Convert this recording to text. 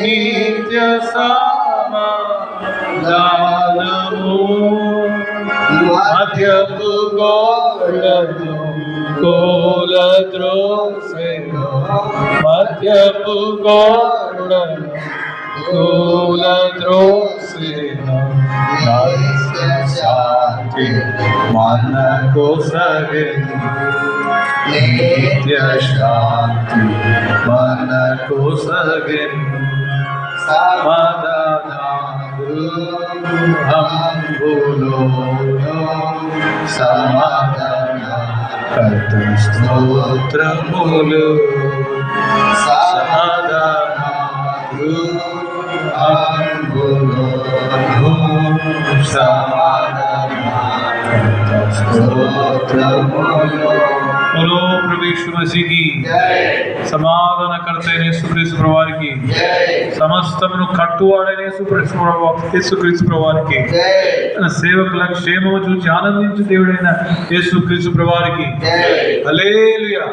నిత్య సమాధానము మధ్యపు గోడను కూలద్రోసెను, మధ్యపు గోడను కూలద్రోసెను. శాంతి మనకు సగెను, నిత్య శాంతి మనకు సగెను. సమాధానములో సమాధాన కర్త స్తోత్రములు, సమాధానములో సమాధాన కర్త స్తోత్రములు. बोलो प्रभु यीशु मसीह की సమాధాన కర్తైన యేసుక్రీస్తు ప్రభువారికి, సమస్తమును కట్టువాడైన యేసుక్రీస్తు ప్రభువారికి, తన సేవకుల క్షేమము చూసి ఆనందించు దేవుడైన యేసుక్రీస్తు ప్రభువారికి హల్లెలూయా.